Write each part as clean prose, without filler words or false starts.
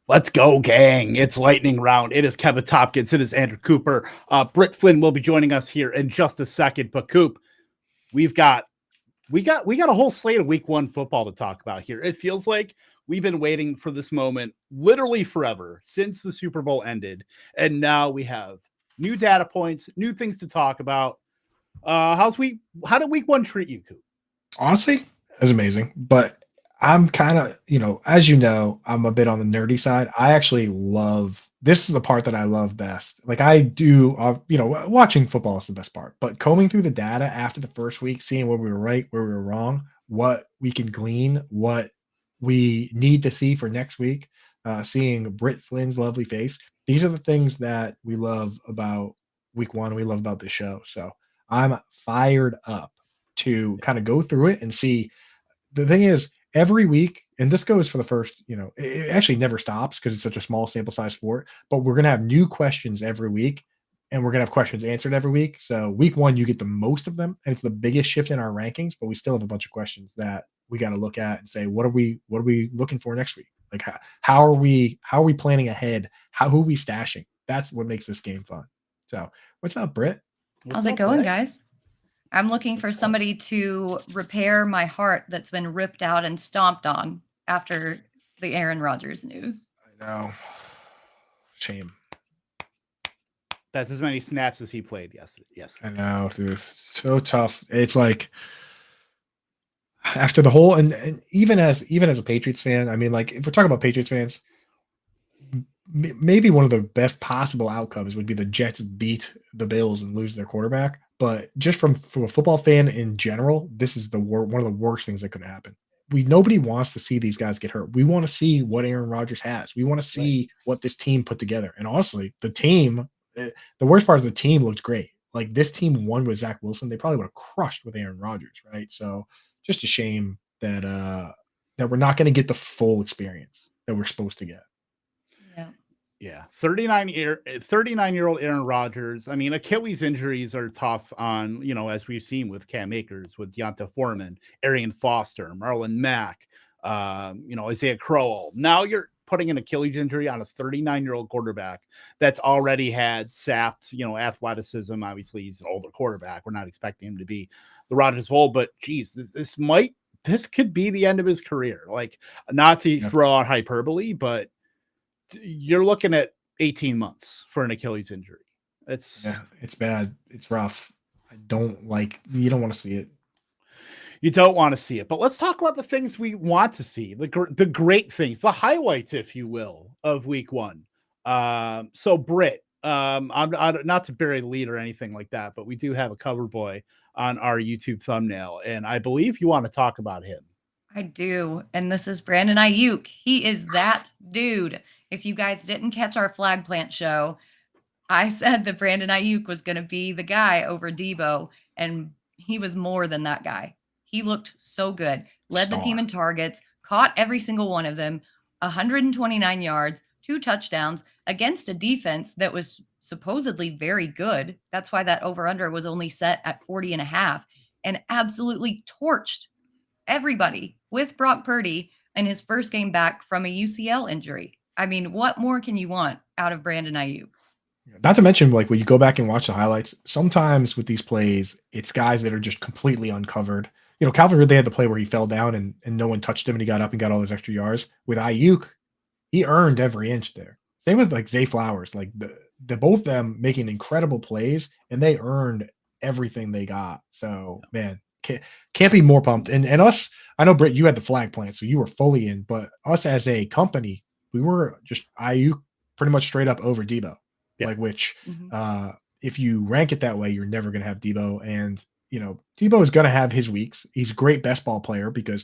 Let's go, gang. It's lightning round. It is Kevin Tompkins. It is Andrew Cooper. Britt Flinn will be joining us here in just a second. But Coop, we've got we got a whole slate of week one football to talk about here. It feels like we've been waiting for this moment literally forever since the Super Bowl ended. And now we have new data points, new things to talk about. How did week one treat you, Coop? Honestly, it was amazing. But I'm kind of, as you know, I'm a bit on the nerdy side. I actually love this is the part that I love best. Like I do, watching football is the best part. But combing through the data after the first week, seeing where we were right, where we were wrong, what we can glean, what we need to see for next week, seeing Britt Flynn's lovely face. These are the things that we love about week one. We love about this show. So I'm fired up to kind of go through it and see. The thing is, every week, and this goes for the first, it actually never stops because it's such a small sample size sport, but we're going to have new questions every week and we're going to have questions answered every week. So week one, you get the most of them and it's the biggest shift in our rankings, but we still have a bunch of questions that we got to look at and say, what are we looking for next week? Like how are we planning ahead? Who are we stashing? That's what makes this game fun. So what's up, Britt? How's it going, guys? I'm looking for somebody to repair my heart that's been ripped out and stomped on after the Aaron Rodgers news. I know. Shame. That's as many snaps as he played yesterday. Yes, I know, dude. It's so tough. It's like after the whole and even as a Patriots fan, I mean, like if we're talking about Patriots fans, maybe one of the best possible outcomes would be the Jets beat the Bills and lose their quarterback. But just from a football fan in general, this is one of the worst things that could happen. Nobody wants to see these guys get hurt. We want to see what Aaron Rodgers has. We want to see what this team put together. And honestly, the team, the worst part is the team looked great. Like this team won with Zach Wilson. They probably would have crushed with Aaron Rodgers, right? So just a shame that that we're not going to get the full experience that we're supposed to get. Yeah, 39-year-old Aaron Rodgers. I mean, Achilles injuries are tough on, as we've seen with Cam Akers, with Deonta Foreman, Arian Foster, Marlon Mack, Isaiah Crowell. Now you're putting an Achilles injury on a 39-year-old quarterback that's already had sapped, athleticism. Obviously, he's an older quarterback. We're not expecting him to be the Rodgers of old, but geez, this could be the end of his career. Like, not to throw out hyperbole, but you're looking at 18 months for an Achilles injury. It's bad. It's rough. You don't want to see it. You don't want to see it, but let's talk about the things we want to see, the great things, the highlights, if you will, of week one. So Britt, I'm not to bury the lead or anything like that, but we do have a cover boy on our YouTube thumbnail, and I believe you want to talk about him. I do, and this is Brandon Ayuk. He is that dude. If you guys didn't catch our flag plant show, I said that Brandon Ayuk was going to be the guy over Debo, and he was more than that guy. He looked so good, led the team in targets, caught every single one of them, 129 yards, 2 touchdowns against a defense that was supposedly very good. That's why that over-under was only set at 40.5, and absolutely torched everybody with Brock Purdy in his first game back from a UCL injury. I mean, what more can you want out of Brandon Ayuk? Not to mention, like when you go back and watch the highlights, sometimes with these plays, it's guys that are just completely uncovered. Calvin Ridley had the play where he fell down and no one touched him and he got up and got all those extra yards. With Ayuk, he earned every inch there. Same with like Zay Flowers, like the both of them making incredible plays and they earned everything they got. So man, can't be more pumped. And us, I know Britt, you had the flag plant, so you were fully in, but us as a company, we were just Ayuk pretty much straight up over Debo. Like which if you rank it that way, you're never going to have Debo. And, Debo is going to have his weeks. He's a great best ball player because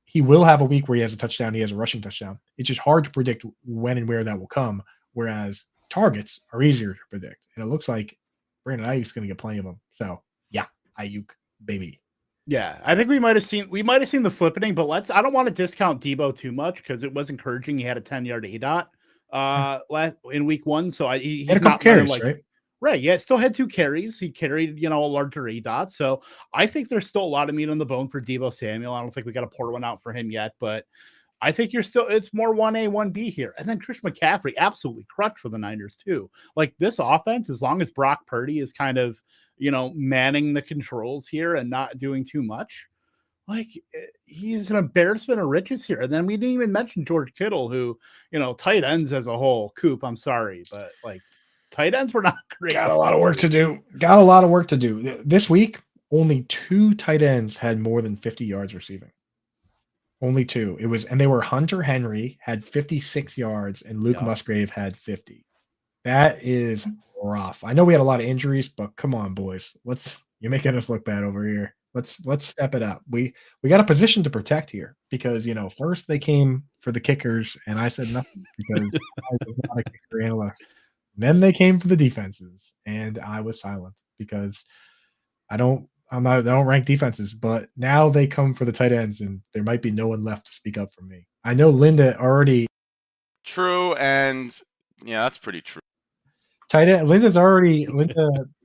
he will have a week where he has a touchdown. He has a rushing touchdown. It's just hard to predict when and where that will come. Whereas targets are easier to predict. And it looks like Brandon Ayuk's going to get plenty of them. So yeah, Ayuk, baby. Yeah, I think we might have seen the flippening, but I don't want to discount Debo too much because it was encouraging. He had a 10-yard ADOT in week one. So he's had a couple carries, right? Right. Yeah, still had 2 carries. He carried, a larger ADOT. So I think there's still a lot of meat on the bone for Debo Samuel. I don't think we got to pour one out for him yet, but I think it's more 1A, 1B here. And then Christian McCaffrey absolutely crushed for the Niners too. Like this offense, as long as Brock Purdy is kind of, manning the controls here and not doing too much, like he's an embarrassment of riches here. And then we didn't even mention George Kittle, who, tight ends as a whole, Coop, I'm sorry, but like tight ends were not great. Got a lot of work to do. Got a lot of work to do. This week, only 2 tight ends had more than 50 yards receiving. Only 2. And they were Hunter Henry had 56 yards and Luke Musgrave had 50. That is rough. I know we had a lot of injuries, but come on, boys. You're making us look bad over here. Let's step it up. We got a position to protect here because first they came for the kickers and I said nothing because I was not a kicker analyst. Then they came for the defenses and I was silent because I don't rank defenses, but now they come for the tight ends and there might be no one left to speak up for me. I know Linda already. True. And yeah, that's pretty true. Tight end. Linda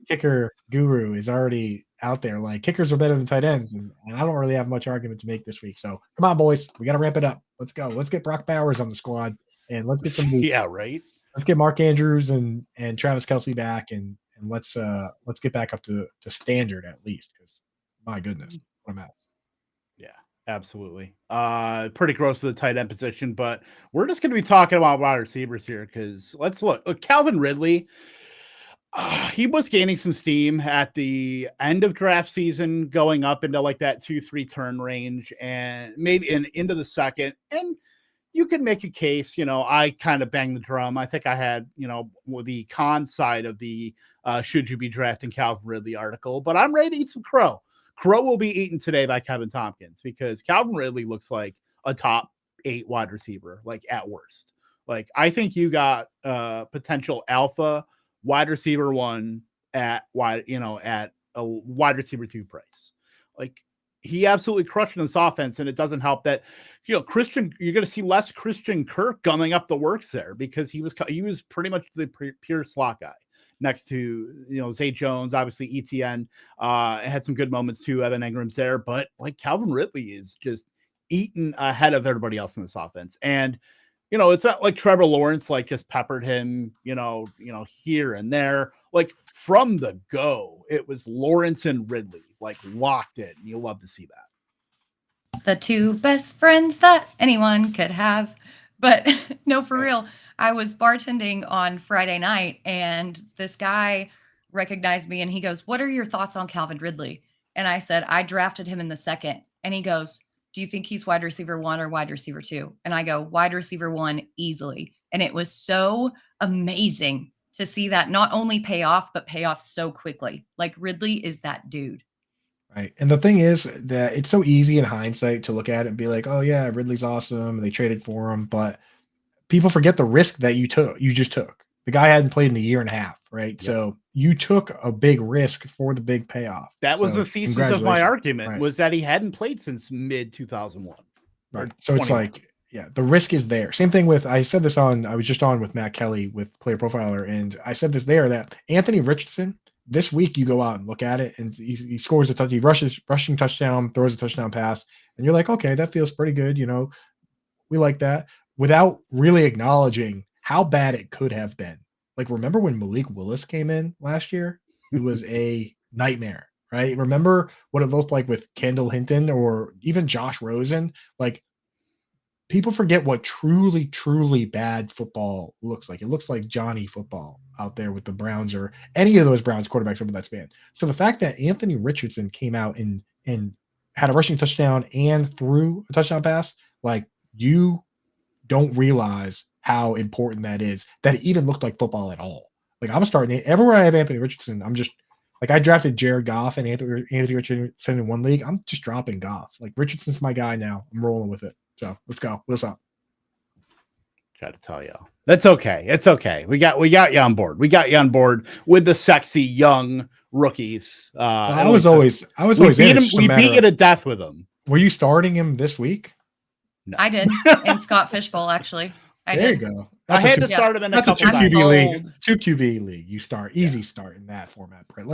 kicker guru is already out there. Like kickers are better than tight ends. And I don't really have much argument to make this week. So come on, boys. We got to ramp it up. Let's go. Let's get Brock Bowers on the squad and let's get some. Yeah, right. Let's get Mark Andrews and Travis Kelce back and let's get back up to standard at least because my goodness, what a mess. Yeah, absolutely. Pretty gross to the tight end position, but we're just going to be talking about wide receivers here because let's look. Calvin Ridley, he was gaining some steam at the end of draft season, going up into like that 2-3 turn range and maybe into the second. And you can make a case, I kind of banged the drum. I think I had, the con side of the should you be drafting Calvin Ridley article, but I'm ready to eat some crow. Crow will be eaten today by Kevin Tompkins because Calvin Ridley looks like a top 8 wide receiver, like at worst. Like I think you got potential alpha wide receiver 1 at a wide receiver 2 price. Like he absolutely crushed in this offense, and it doesn't help that you're going to see less Christian Kirk gumming up the works there because he was pretty much the pure slot guy next to Zay Jones, obviously ETN had some good moments too. Evan Ingram's there, but like Calvin Ridley is just eaten ahead of everybody else in this offense, and it's not like Trevor Lawrence like just peppered him, here and there. Like from the go, it was Lawrence and Ridley like locked in. You love to see that. The 2 best friends that anyone could have. But no, for real, I was bartending on Friday night and this guy recognized me and he goes, "What are your thoughts on Calvin Ridley?" And I said, "I drafted him in the second." And he goes, "Do you think he's wide receiver 1 or wide receiver 2? And I go, "Wide receiver 1 easily." And it was so amazing to see that not only pay off, but pay off so quickly. Like Ridley is that dude. Right. And the thing is that it's so easy in hindsight to look at it and be like, oh yeah, Ridley's awesome. They traded for him. But people forget the risk that you just took. The guy hadn't played in a year and a half, right? Yep. So you took a big risk for the big payoff. That was the thesis of my argument, was that he hadn't played since mid 2001. Right. So it's like, yeah, the risk is there. Same thing with, I was just on with Matt Kelly with Player Profiler, and I said this there that Anthony Richardson, this week you go out and look at it and he scores a touchdown, he rushing touchdown, throws a touchdown pass, and you're like, okay, that feels pretty good. We like that, without really acknowledging how bad it could have been. Like, remember when Malik Willis came in last year? It was a nightmare, right? Remember what it looked like with Kendall Hinton or even Josh Rosen? Like, people forget what truly, truly bad football looks like. It looks like Johnny football out there with the Browns or any of those Browns quarterbacks over that span. So the fact that Anthony Richardson came out and had a rushing touchdown and threw a touchdown pass, like, you don't realize how important that is, that it even looked like football at all. Like, I'm starting everywhere I have Anthony Richardson. I'm just like, I drafted Jared Goff and Anthony Richardson in one league. I'm just dropping Goff. Like, Richardson's my guy now. I'm rolling with it. So let's go. What's up? Try to tell you. That's okay. It's okay. We got you on board. We got you on board with the sexy young rookies. I was always we beat him. We beat you to death with them. Were you starting him this week? No. I did in Scott Fishbowl, actually. There you go. I had to start him in that's a a 2 QB league. 2 QB league. You start easy start in that format. Britt.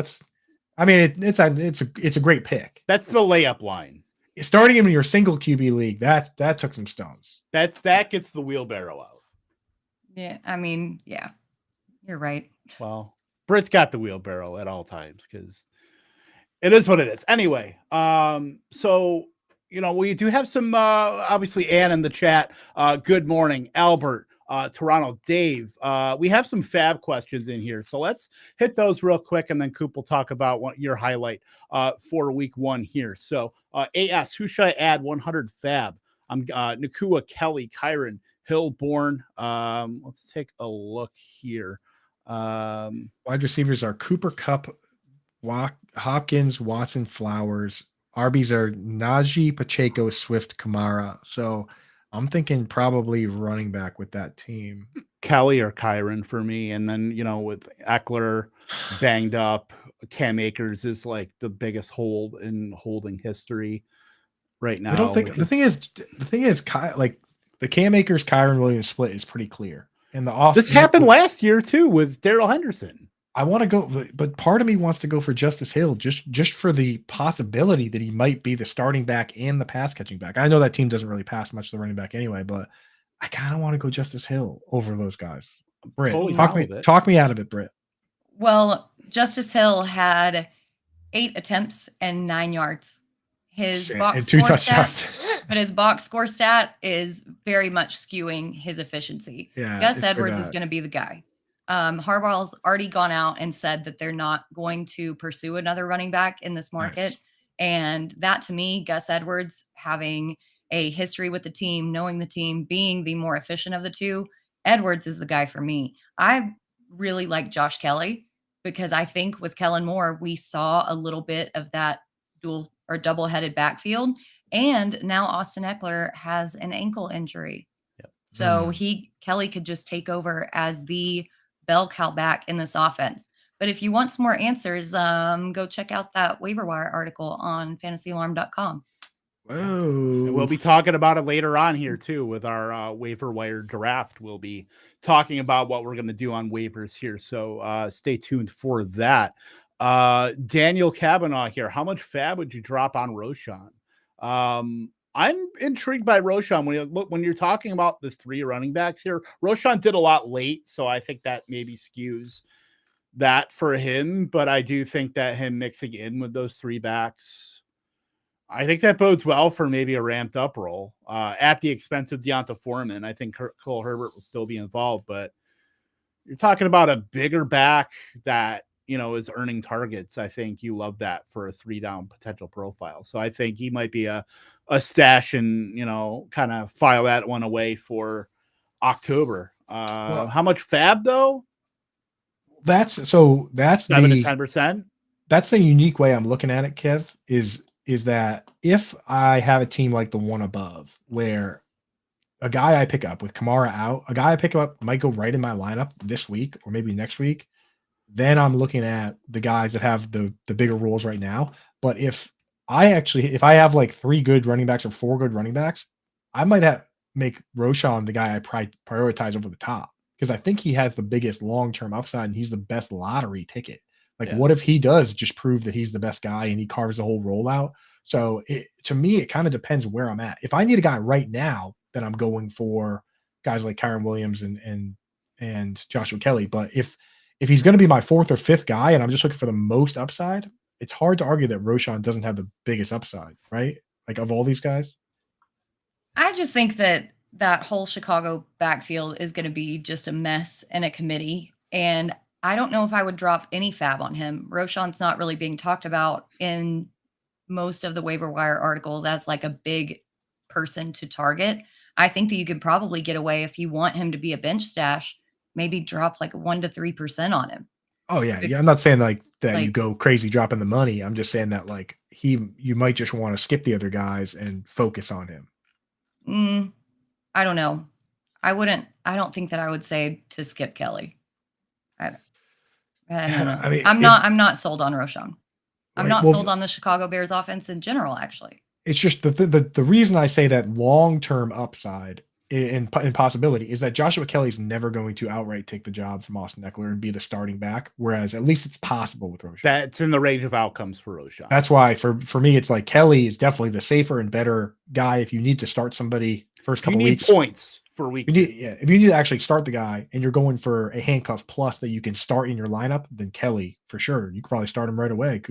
It's a great pick. That's the layup line. Starting him in your single QB league, that took some stones. That gets the wheelbarrow out. Yeah, I mean, yeah, you're right. Well, Britt's got the wheelbarrow at all times because it is what it is. Anyway, so we do have some obviously Ann in the chat. Good morning, Albert, Toronto, Dave. We have some FAAB questions in here, so let's hit those real quick, and then Coop will talk about your highlight for week 1 here. So AS, who should I add 100 FAAB? I'm Nakua, Kelly, Kyron, Hillborn. Let's take a look here. Wide receivers are Cooper Kupp, Hopkins, Watson, Flowers. RBs are Najee, Pacheco, Swift, Kamara. So I'm thinking probably running back with that team. Kelly or Kyron for me. And then, with Eckler banged up, Cam Akers is like the biggest hold in holding history right now. I don't think the thing is like the Cam Akers, Kyron Williams split is pretty clear. And this happened last year too with Darrell Henderson. I want to go, but part of me wants to go for Justice Hill just for the possibility that he might be the starting back and the pass catching back. I know that team doesn't really pass much to the running back anyway, but I kind of want to go Justice Hill over those guys. Britt, totally talk me out of it, Britt. Well, Justice Hill had 8 attempts and 9 yards. His box and 2 score touchdowns. stat, but his box score stat is very much skewing his efficiency. Yeah, Gus Edwards is going to be the guy. Harbaugh's already gone out and said that they're not going to pursue another running back in this market. Nice. And that, to me, Gus Edwards having a history with the team, knowing the team, being the more efficient of the two, Edwards is the guy for me. I really like Josh Kelly because I think with Kellen Moore, we saw a little bit of that dual or double-headed backfield. And now Austin Eckler has an ankle injury. Yep. So Kelly could just take over as the bell cow back in this offense. But if you want some more answers, go check out that waiver wire article on fantasyalarm.com. Whoa. And we'll be talking about it later on here too with our waiver wire draft. We'll be talking about what we're going to do on waivers here. So stay tuned for that. Daniel Kavanaugh here. How much FAAB would you drop on Roshan? I'm intrigued by Roshan when you're talking about the 3 running backs here. Roshan did a lot late, so I think that maybe skews that for him. But I do think that him mixing in with those 3 backs, I think that bodes well for maybe a ramped up role at the expense of Deonta Foreman. I think Cole Herbert will still be involved, but you're talking about a bigger back that is earning targets. I think you love that for a 3-down potential profile. So I think he might be a stash and, kind of file that one away for October. How much FAAB though? That's 7 to 10%. That's the unique way I'm looking at it, Kev, is that if I have a team like the one above where a guy I pick up with Kamara out, a guy I pick up might go right in my lineup this week or maybe next week, then I'm looking at the guys that have the bigger roles right now. But if I have like 3 good running backs or 4 good running backs, I might make Roshan the guy I prioritize over the top because I think he has the biggest long-term upside and he's the best lottery ticket. Like, what if he does just prove that he's the best guy and he carves the whole rollout? So to me, it kind of depends where I'm at. If I need a guy right now, then I'm going for guys like Kyron Williams and Joshua Kelly. But if he's going to be my 4th or 5th guy and I'm just looking for the most upside, it's hard to argue that Roshan doesn't have the biggest upside, right? Like of all these guys. I just think that whole Chicago backfield is going to be just a mess and a committee. And I don't know if I would drop any FAAB on him. Roshan's not really being talked about in most of the waiver wire articles as like a big person to target. I think that you could probably get away if you want him to be a bench stash, maybe drop like 1 to 3% on him. Oh yeah. I'm not saying like that you go crazy dropping the money. I'm just saying that like you might just want to skip the other guys and focus on him. I don't know. I don't think that I would say to skip Kelly. I don't know. I mean, I'm not sold on Roshan. I'm not sold on the Chicago Bears offense in general, actually. It's just the reason I say that long-term upside in possibility is that Joshua Kelly's never going to outright take the job from Austin Eckler and be the starting back, whereas at least it's possible with Roshan. That's in the range of outcomes for Roshan. That's why for me, it's like Kelly is definitely the safer and better guy if you need to start somebody first If you couple need weeks. points for week 2. If you need to actually start the guy and you're going for a handcuff plus that you can start in your lineup, then Kelly for sure. You could probably start him right away,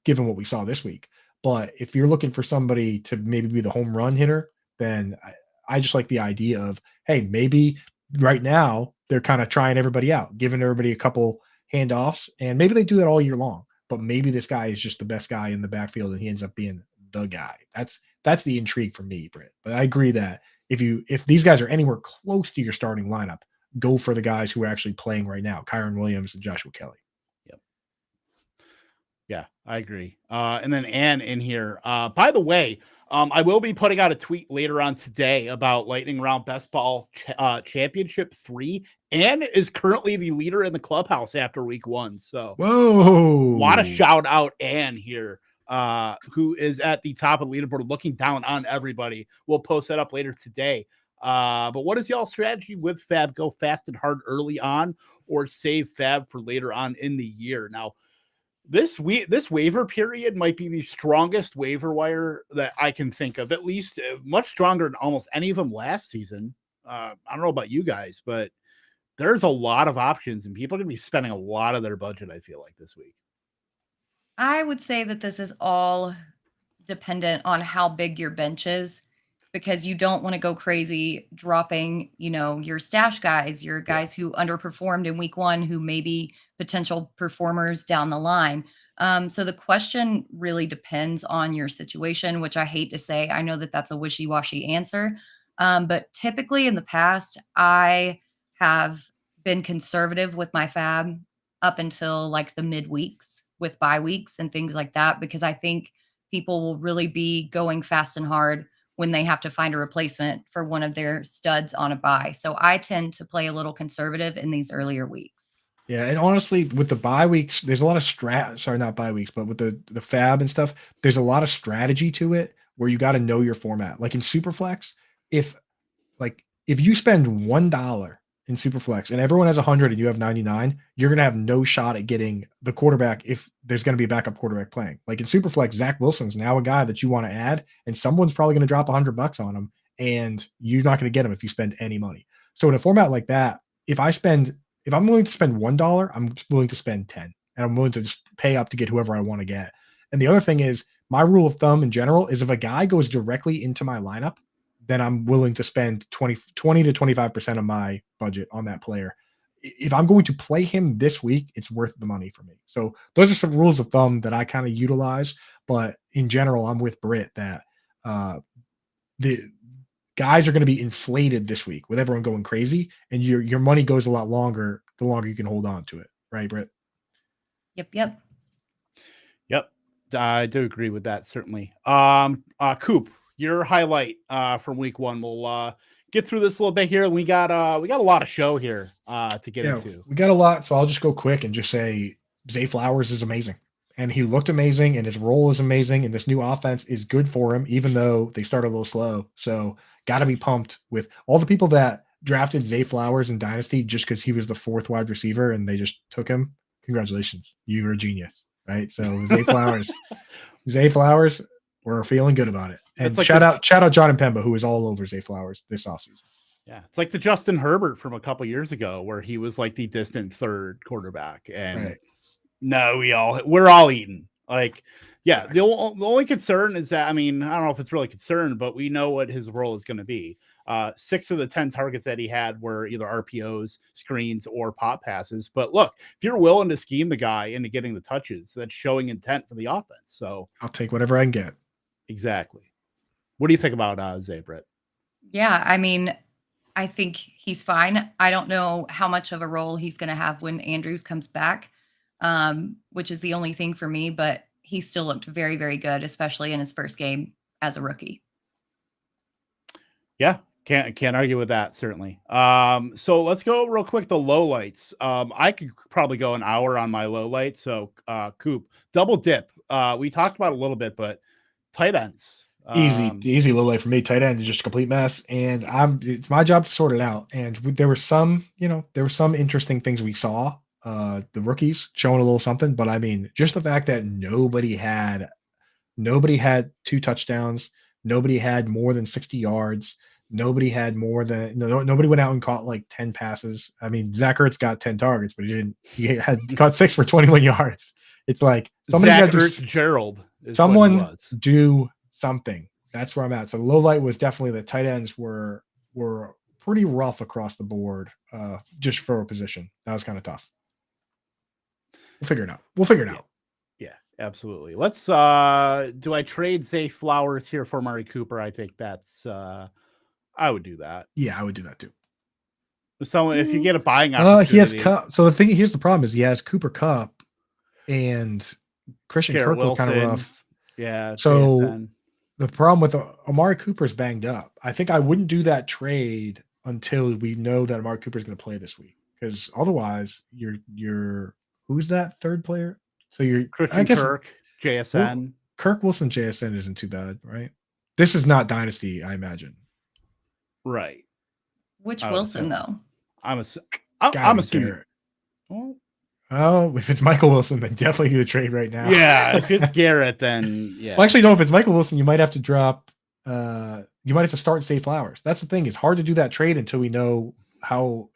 given what we saw this week. But if you're looking for somebody to maybe be the home run hitter, then I just like the idea of, hey, maybe right now they're kind of trying everybody out, giving everybody a couple handoffs, and maybe they do that all year long. But maybe this guy is just the best guy in the backfield, and he ends up being the guy. That's the intrigue for me, Britt. But I agree that if these guys are anywhere close to your starting lineup, go for the guys who are actually playing right now, Kyron Williams and Joshua Kelly. Yep. Yeah, I agree. And then Ann in here. By the way, I will be putting out a tweet later on today about Lightning Round Best Ball Championship 3. Ann is currently the leader in the clubhouse after week 1. So whoa, want to shout out Ann here, who is at the top of the leaderboard looking down on everybody. We'll post that up later today. But what is y'all strategy with FAAB? Go fast and hard early on, or save FAAB for later on in the year? Now, this waiver period might be the strongest waiver wire that I can think of, at least much stronger than almost any of them last season. I don't know about you guys, but there's a lot of options and people are going to be spending a lot of their budget, I feel like, this week. I would say that this is all dependent on how big your bench is, because you don't want to go crazy dropping, your stash guys, your guys who underperformed in week 1, who may be potential performers down the line. So the question really depends on your situation, which I hate to say. I know that that's a wishy-washy answer. But typically in the past, I have been conservative with my FAAB up until like the midweeks with bye weeks and things like that, because I think people will really be going fast and hard when they have to find a replacement for one of their studs on a bye. So I tend to play a little conservative in these earlier weeks. Yeah, and honestly, with the bye weeks, there's a lot of not bye weeks, but with the FAAB and stuff, there's a lot of strategy to it where you got to know your format. Like in Superflex, if you spend $1 in Superflex and everyone has 100 and you have 99, you're going to have no shot at getting the quarterback if there's going to be a backup quarterback playing. Like in Superflex, Zach Wilson's now a guy that you want to add, and someone's probably going to drop $100 on him, and you're not going to get him if you spend any money. So in a format like that, if I'm willing to spend $1, I'm willing to spend 10, and I'm willing to just pay up to get whoever I want to get. And the other thing is, my rule of thumb in general is if a guy goes directly into my lineup, then I'm willing to spend 20 to 25% of my budget on that player. If I'm going to play him this week, it's worth the money for me. So those are some rules of thumb that I kind of utilize. But in general, I'm with Britt that the guys are going to be inflated this week with everyone going crazy, and your money goes a lot longer the longer you can hold on to it. Right, Britt? Yep. I do agree with that, certainly. Coop, your highlight from week 1. We'll get through this a little bit here. We got a lot of show here to get into. We got a lot, so I'll just go quick and just say Zay Flowers is amazing. And he looked amazing, and his role is amazing, and this new offense is good for him, even though they started a little slow. So got to be pumped with all the people that drafted Zay Flowers in Dynasty just because he was the 4th wide receiver and they just took him. Congratulations. You're a genius, right? So Zay Flowers, we're feeling good about it. And like shout out John and Pemba, who was all over Zay Flowers this offseason. Yeah, it's like the Justin Herbert from a couple years ago where he was like the distant 3rd quarterback. And no, we're all eating. Like, yeah, the only concern is that, I don't know if it's really concerned, but we know what his role is going to be. 6 of the 10 targets that he had were either RPOs, screens, or pop passes. But look, if you're willing to scheme the guy into getting the touches, that's showing intent for the offense. So I'll take whatever I can get. Exactly. What do you think about Zay, Britt? Yeah, I think he's fine. I don't know how much of a role he's going to have when Andrews comes back, which is the only thing for me, but he still looked very, very good, especially in his first game as a rookie. Yeah, can't argue with that, certainly. So let's go real quick, the lowlights. I could probably go an hour on my lowlight. So Coop, double dip. We talked about it a little bit, but tight ends. Easy low light for me. Tight end is just a complete mess, and it's my job to sort it out. And there were some interesting things we saw. The rookies showing a little something, but just the fact that nobody had 2 touchdowns, nobody had more than 60 yards. Nobody had more than nobody went out and caught like 10 passes. I mean, Zach Ertz got 10 targets, but he had caught 6 for 21 yards. It's like somebody's Zach got to Ertz Gerald. someone do something. That's where I'm at. So the low light was definitely the tight ends were pretty rough across the board, just for a position. That was kind of tough. We'll figure it out. Yeah, absolutely. Let's do I trade Zay Flowers here for Amari Cooper? I think that's I would do that. Yeah, I would do that too. So if you get a buying opportunity, he has Cup. So here's the problem is he has Cooper Kupp and Christian Garrett Kirk kind of rough. Yeah. So JSN. the problem with Amari Cooper's banged up. I think I wouldn't do that trade until we know that Amari Cooper is going to play this week, because otherwise you're who's that third player? So you're Christian Kirk, JSN. Well, Kirk Wilson JSN isn't too bad, right? This is not dynasty, I imagine. Right. Which Wilson though? I'm assuming. Oh, if it's Michael Wilson, then definitely do the trade right now. Yeah, if it's Garrett, then yeah. Well, actually, no. If it's Michael Wilson, you might have to drop. You might have to start Zay Flowers. That's the thing. It's hard to do that trade until we know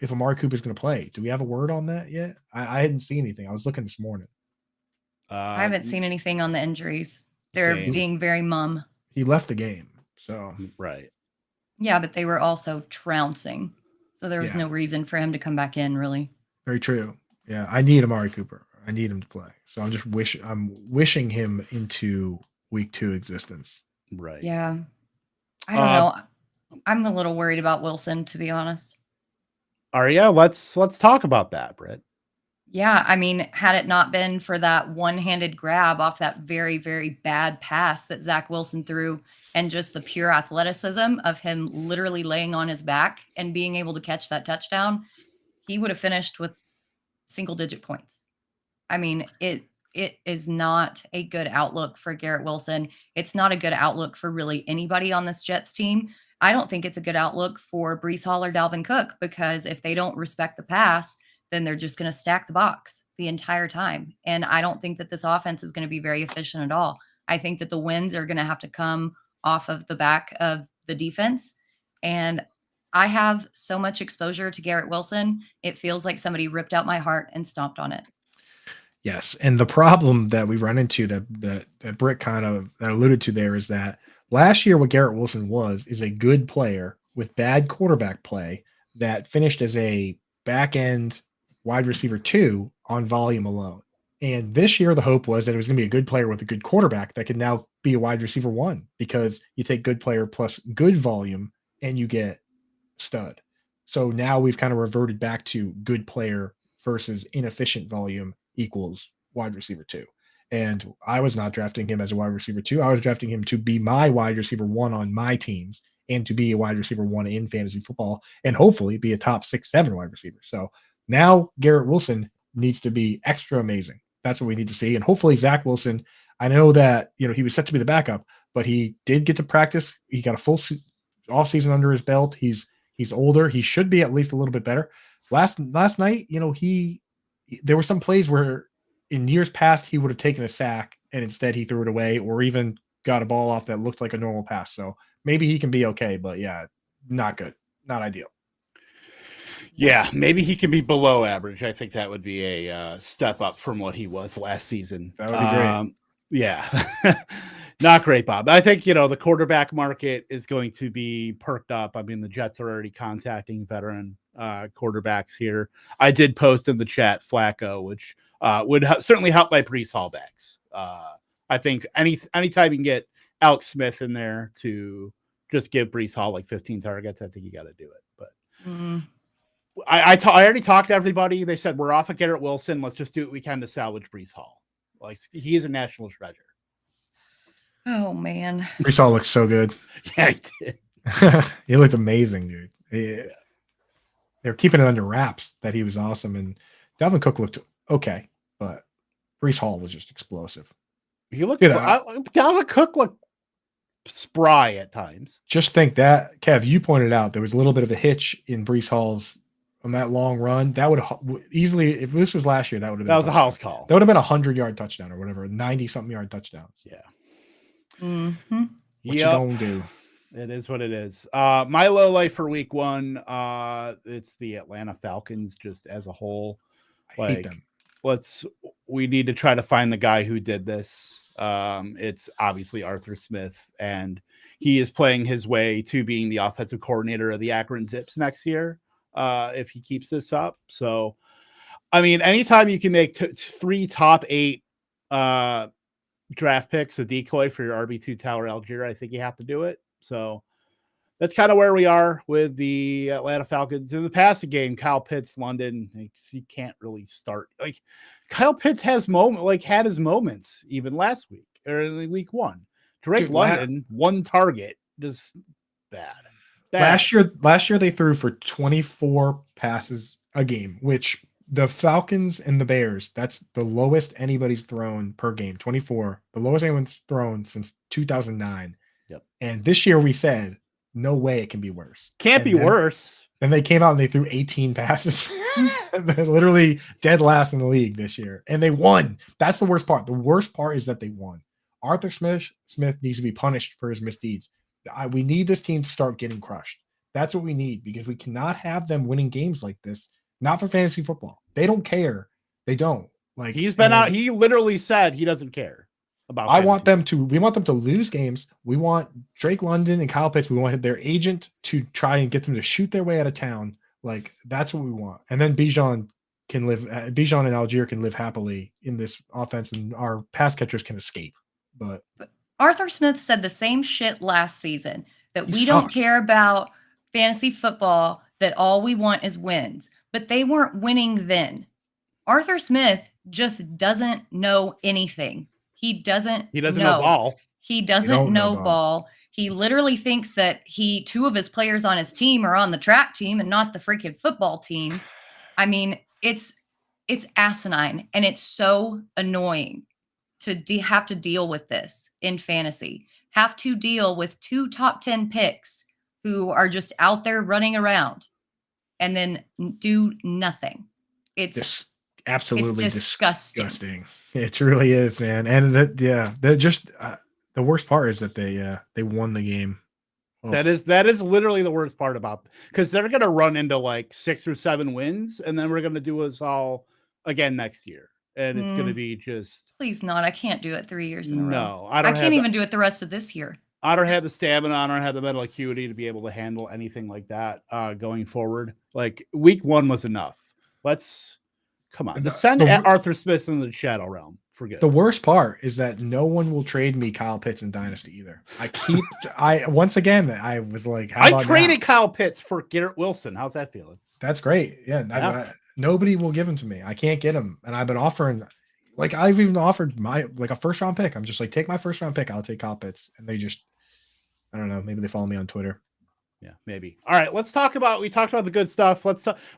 if Amari Cooper is going to play. Do we have a word on that yet? I hadn't seen anything. I was looking this morning. I haven't seen anything on the injuries. They're being very mum. He left the game, so right. Yeah, but they were also trouncing, so there was no reason for him to come back in. Really. Very true. Yeah, I need Amari Cooper. I need him to play. So I'm wishing him into week 2 existence. Right. Yeah. I don't know. I'm a little worried about Wilson, to be honest. Aria, let's talk about that, Britt. Yeah, I mean, had it not been for that one-handed grab off that very, very bad pass that Zach Wilson threw, and just the pure athleticism of him literally laying on his back and being able to catch that touchdown, he would have finished with single-digit points. I mean, it is not a good outlook for Garrett Wilson. It's not a good outlook for really anybody on this Jets team. I don't think it's a good outlook for Breece Hall or Dalvin Cook, because if they don't respect the pass, then they're just going to stack the box the entire time. And I don't think that this offense is going to be very efficient at all. I think that the wins are going to have to come off of the back of the defense. And I have so much exposure to Garrett Wilson. It feels like somebody ripped out my heart and stomped on it. Yes. And the problem that we run into that Britt kind of alluded to there is that last year what Garrett Wilson is a good player with bad quarterback play that finished as a back end wide receiver 2 on volume alone. And this year the hope was that it was going to be a good player with a good quarterback that could now be a wide receiver 1, because you take good player plus good volume and you get stud. So now we've kind of reverted back to good player versus inefficient volume equals wide receiver 2. And I was not drafting him as a wide receiver 2. I was drafting him to be my wide receiver 1 on my teams and to be a wide receiver 1 in fantasy football and hopefully be a top 6-7 wide receiver. So now Garrett Wilson needs to be extra amazing. That's what we need to see. And hopefully Zach Wilson, I know that, he was set to be the backup, but he did get to practice. He got a full off season under his belt. He's older. He should be at least a little bit better. Last night, there were some plays where in years past he would have taken a sack and instead he threw it away, or even got a ball off that looked like a normal pass. So maybe he can be okay, but yeah, not good. Not ideal. Yeah, maybe he can be below average. I think that would be a step up from what he was last season. That would be great. Yeah. Not great, Bob. I think, the quarterback market is going to be perked up. I mean, the Jets are already contacting veteran quarterbacks here. I did post in the chat Flacco, which would certainly help my Breece Hall backs. I think anytime you can get Alex Smith in there to just give Breece Hall like 15 targets, I think you got to do it. But I already talked to everybody. They said, we're off of Garrett Wilson. Let's just do what we can to salvage Breece Hall. Like, he is a national treasure. Oh, man. Breece Hall looks so good. Yeah, he did. He looked amazing, dude. They're keeping it under wraps that he was awesome. And Dalvin Cook looked okay, but Breece Hall was just explosive. He looked Dalvin Cook looked spry at times. Just think that, Kev, you pointed out there was a little bit of a hitch in Breece Hall's on that long run. That would easily, if this was last year, that would have been a house call. That would have been 100-yard touchdown or whatever, 90-something yard touchdowns. Yeah. Mm-hmm. What you gonna do? It is what it is. My low light for week 1, it's the Atlanta Falcons just as a whole. I hate them. We need to try to find the guy who did this. It's obviously Arthur Smith, and he is playing his way to being the offensive coordinator of the Akron Zips next year, if he keeps this up. So, I mean, anytime you can make 3 top 8 draft picks a decoy for your RB2 Tower Algier, I think you have to do it. So that's kind of where we are with the Atlanta Falcons. In the passing game, Kyle Pitts, London, you can't really start. Like, Kyle Pitts had his moments even last week or in week 1. Drake London, 1 target, just bad. Last year they threw for 24 passes a game, which the Falcons and the Bears, that's the lowest anybody's thrown per game, 24. The lowest anyone's thrown since 2009. Yep. And this year we said, no way it can be worse. Can't be worse. And they came out and they threw 18 passes. They're literally dead last in the league this year. And they won. That's the worst part. The worst part is that they won. Arthur Smith needs to be punished for his misdeeds. We need this team to start getting crushed. That's what we need, because we cannot have them winning games like this. Not for fantasy football. They don't care. They don't. Like, he's been out. He literally said he doesn't care about. We want them to lose games. We want Drake London and Kyle Pitts. We want their agent to try and get them to shoot their way out of town. Like, that's what we want. And then Bijan and Algier can live happily in this offense, and our pass catchers can escape. But Arthur Smith said the same shit last season, that we sucked. don't care about fantasy football, that all we want is wins. But they weren't winning then. Arthur Smith just doesn't know anything. He doesn't know ball. He doesn't know ball. He literally thinks that 2 of his players on his team are on the track team and not the freaking football team. I mean, it's asinine, and it's so annoying to have to deal with this in fantasy. Have to deal with 2 top 10 picks who are just out there running around and then do nothing. It's absolutely disgusting. It really is, man. And the worst part is that they won the game. Oh. That is literally the worst part about, because they're gonna run into like 6 or 7 wins, and then we're gonna do us all again next year, and it's gonna be just. Please not. I can't do it 3 years in a row. No, I can't even do it the rest of this year. I don't have the stamina. I don't have the mental acuity to be able to handle anything like that going forward. Like, week 1 was enough. Come on. Send Arthur Smith into the shadow realm. Forget. The worst part is that no one will trade me Kyle Pitts in Dynasty either. I was like, I traded Kyle Pitts for Garrett Wilson. How's that feeling? That's great. Yeah. Nobody will give him to me. I can't get him. And I've been offering, like, I've even offered a first round pick. I'm just like, take my first round pick. I'll take Kyle Pitts. And they just, I don't know. Maybe they follow me on Twitter. Yeah, maybe. All right, we talked about the good stuff.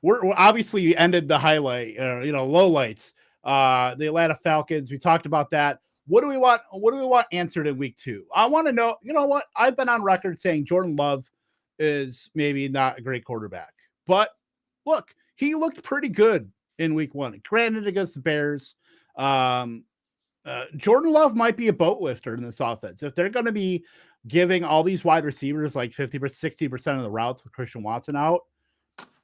We're obviously ended the highlight, low lights. The Atlanta Falcons. We talked about that. What do we want answered in week 2? I want to know, you know what? I've been on record saying Jordan Love is maybe not a great quarterback, but look, he looked pretty good in week 1. Granted, against the Bears. Jordan Love might be a boat lifter in this offense. If they're going to be giving all these wide receivers like 50%, 60% of the routes with Christian Watson out,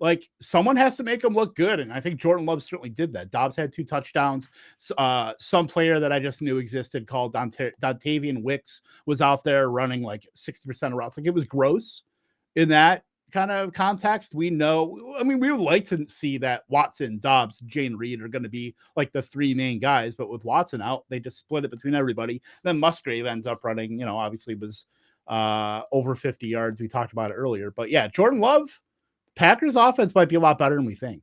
like, someone has to make them look good. And I think Jordan Love certainly did that. Dobbs had 2 touchdowns. Some player that I just knew existed called Dontavian Wicks was out there running like 60% of routes. Like, it was gross in that kind of context. We know, I mean, we would like to see that Watson, Dobbs, Jane Reed are going to be like the 3 main guys, but with Watson out, they just split it between everybody. Then Musgrave ends up running, obviously was over 50 yards. We talked about it earlier, but yeah, Jordan Love, Packers offense might be a lot better than we think.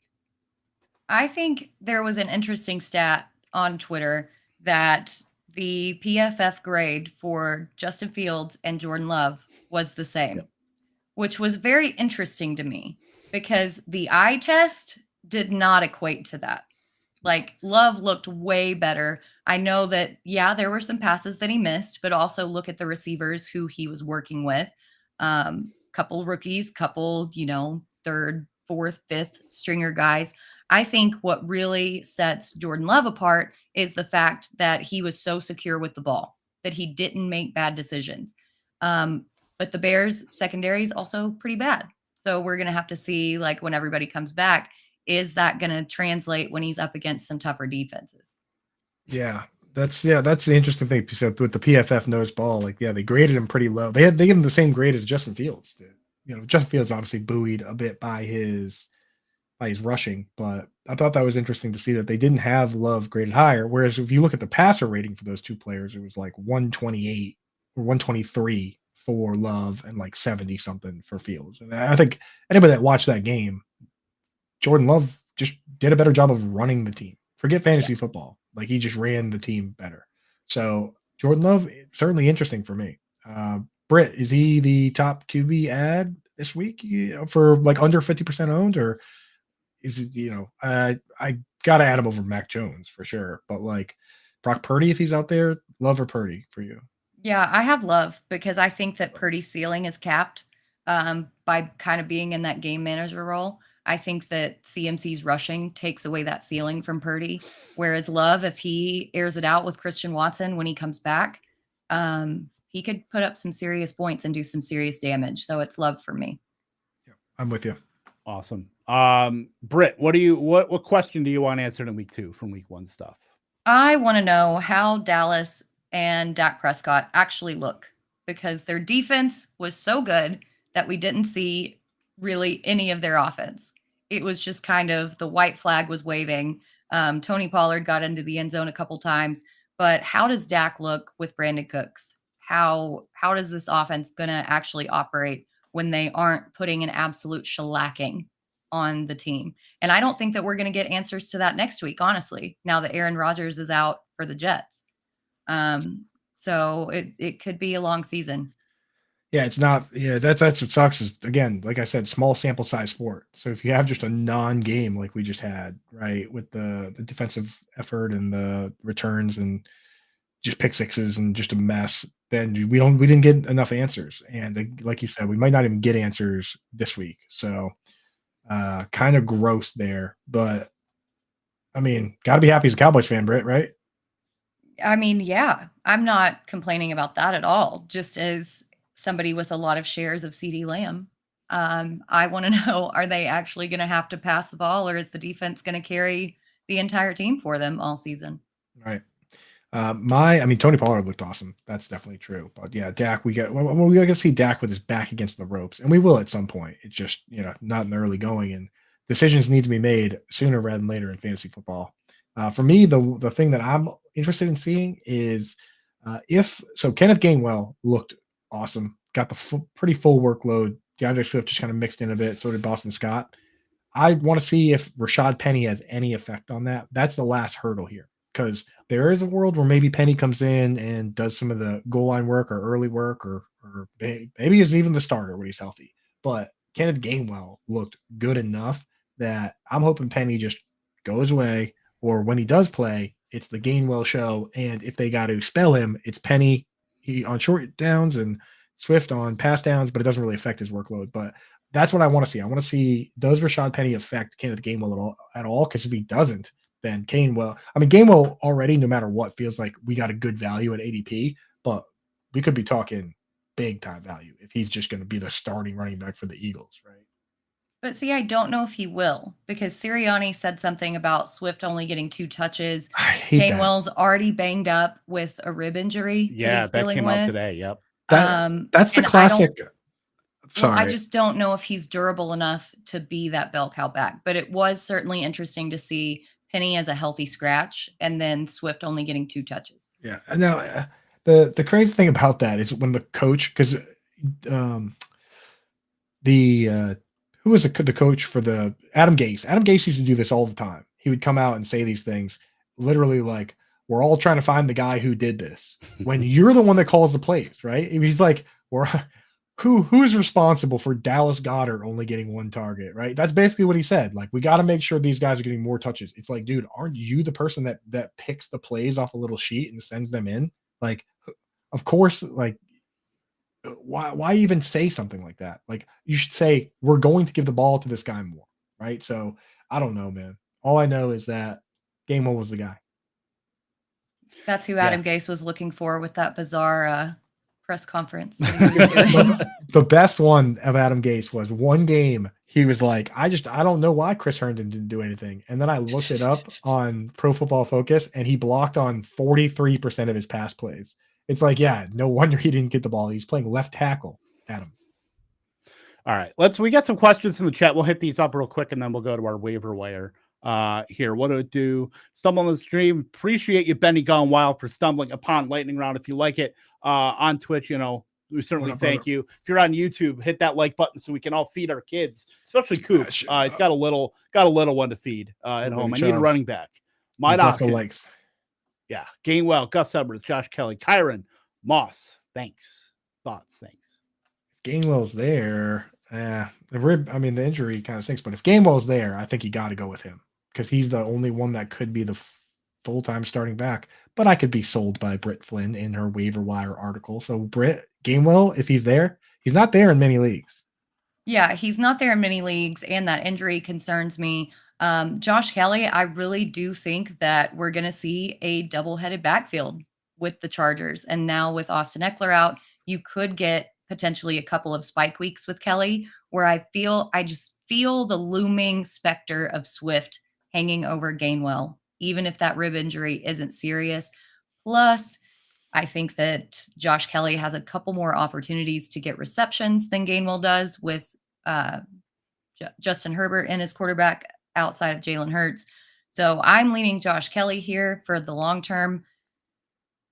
I think there was an interesting stat on Twitter that the PFF grade for Justin Fields and Jordan Love was the same. Yep. Which was very interesting to me, because the eye test did not equate to that. Like, Love looked way better. I know that, there were some passes that he missed, but also look at the receivers who he was working with. Couple rookies, couple, 3rd, 4th, 5th stringer guys. I think what really sets Jordan Love apart is the fact that he was so secure with the ball, that he didn't make bad decisions. But the Bears secondary is also pretty bad. So we're going to have to see, like, when everybody comes back, is that going to translate when he's up against some tougher defenses? Yeah, that's the interesting thing. So with the PFF nose ball, like, they graded him pretty low. They gave him the same grade as Justin Fields did. Justin Fields obviously buoyed a bit by his rushing, but I thought that was interesting to see that they didn't have Love graded higher. Whereas if you look at the passer rating for those two players, it was like 128 or 123 for Love and like 70 something for Fields. And I think anybody that watched that game, Jordan Love just did a better job of running the team. Forget fantasy football. Like, he just ran the team better. So Jordan Love, certainly interesting for me. Britt, is he the top QB ad this week for like under 50% owned, or is it, I got to add him over Mac Jones for sure. But like Brock Purdy, if he's out there, Love or Purdy for you? Yeah, I have Love because I think that Purdy's ceiling is capped by kind of being in that game manager role. I think that CMC's rushing takes away that ceiling from Purdy, whereas Love, if he airs it out with Christian Watson when he comes back, he could put up some serious points and do some serious damage. So it's Love for me. Yeah, I'm with you. Awesome. Britt, what question do you want answered in week 2 from week 1 stuff? I want to know how Dallas and Dak Prescott actually look, because their defense was so good that we didn't see really any of their offense. It was just kind of the white flag was waving. Tony Pollard got into the end zone a couple times, but how does Dak look with Brandon Cooks? How does this offense going to actually operate when they aren't putting an absolute shellacking on the team? And I don't think that we're going to get answers to that next week, honestly, now that Aaron Rodgers is out for the Jets. So it could be a long season. Yeah, it's not. Yeah, that's what sucks is, again, like I said, small sample size sport. So if you have just a non-game like we just had, right, with the defensive effort and the returns and just pick sixes and just a mess, then we didn't get enough answers. And like you said, we might not even get answers this week. So kind of gross there. But I mean, got to be happy as a Cowboys fan, Britt, right? I mean, yeah, I'm not complaining about that at all. Just as somebody with a lot of shares of CD Lamb, I want to know, are they actually going to have to pass the ball, or is the defense going to carry the entire team for them all season? Right. Tony Pollard looked awesome. That's definitely true. But yeah, Dak, we got to see Dak with his back against the ropes, and we will at some point. It's just, not in the early going, and decisions need to be made sooner rather than later in fantasy football. For me, the thing that I'm interested in seeing is Kenneth Gainwell looked awesome, got the pretty full workload. DeAndre Swift just kind of mixed in a bit. So did Boston Scott. I want to see if Rashad Penny has any effect on that. That's the last hurdle here, because there is a world where maybe Penny comes in and does some of the goal line work or early work, or maybe is even the starter when he's healthy. But Kenneth Gainwell looked good enough that I'm hoping Penny just goes away, or when he does play, it's the Gainwell show. And if they got to spell him, it's Penny on short downs and Swift on pass downs, but it doesn't really affect his workload. But that's what I want to see. I want to see, does Rashad Penny affect Kenneth Gainwell at all? Because if he doesn't, then Gainwell already, no matter what, feels like we got a good value at ADP, but we could be talking big time value if he's just going to be the starting running back for the Eagles, right? But see, I don't know if he will, because Sirianni said something about Swift only getting 2 touches. I hate Gainwell's already banged up with a rib injury. Yeah, that came out today. Yep. That's the classic. Sorry. I just don't know if he's durable enough to be that bell cow back. But it was certainly interesting to see Penny as a healthy scratch, and then Swift only getting 2 touches. Yeah. Now, the crazy thing about that is when the coach, because who was the coach for the Adam Gase? Adam Gase used to do this all the time. He would come out and say these things, literally like, we're all trying to find the guy who did this, when you're the one that calls the plays, right? He's like, who's responsible for Dallas Goedert only getting 1 target, right? That's basically what he said. Like, we got to make sure these guys are getting more touches. It's like, dude, aren't you the person that picks the plays off a little sheet and sends them in? Like, of course, like, why even say something like that? Like, you should say, we're going to give the ball to this guy more, right? So I don't know, man. All I know is that Gainwell was the guy. That's who Adam Gase was looking for with that bizarre press conference that he was doing. The best one of Adam Gase was one game. He was like, I don't know why Chris Herndon didn't do anything. And then I looked it up on Pro Football Focus, and he blocked on 43% of his pass plays. It's like, yeah, no wonder he didn't get the ball. He's playing left tackle, Adam. All right, we got some questions in the chat. We'll hit these up real quick, and then we'll go to our waiver wire. Here, what do it do? Stumble on the stream. Appreciate you, Benny Gone Wild, for stumbling upon Lightning Round. If you like it on Twitch, we certainly thank you. If you're on YouTube, hit that like button so we can all feed our kids, especially Coop. He's got a little one to feed at home. I need a running back. My doctor likes. Yeah, Gainwell, Gus Edwards, Josh Kelly, Kyron, Moss. Thanks. Thoughts. Thanks. Gainwell's there. The injury kind of stinks, but if Gainwell's there, I think you got to go with him because he's the only one that could be the full-time starting back. But I could be sold by Britt Flinn in her waiver wire article. So Britt Gainwell, if he's there, he's not there in many leagues. Yeah, he's not there in many leagues, and that injury concerns me. Josh Kelly, I really do think that we're going to see a double-headed backfield with the Chargers. And now with Austin Eckler out, you could get potentially a couple of spike weeks with Kelly, where I just feel the looming specter of Swift hanging over Gainwell, even if that rib injury isn't serious. Plus, I think that Josh Kelly has a couple more opportunities to get receptions than Gainwell does with Justin Herbert and his quarterback outside of Jalen Hurts. So I'm leaning Josh Kelly here for the long term.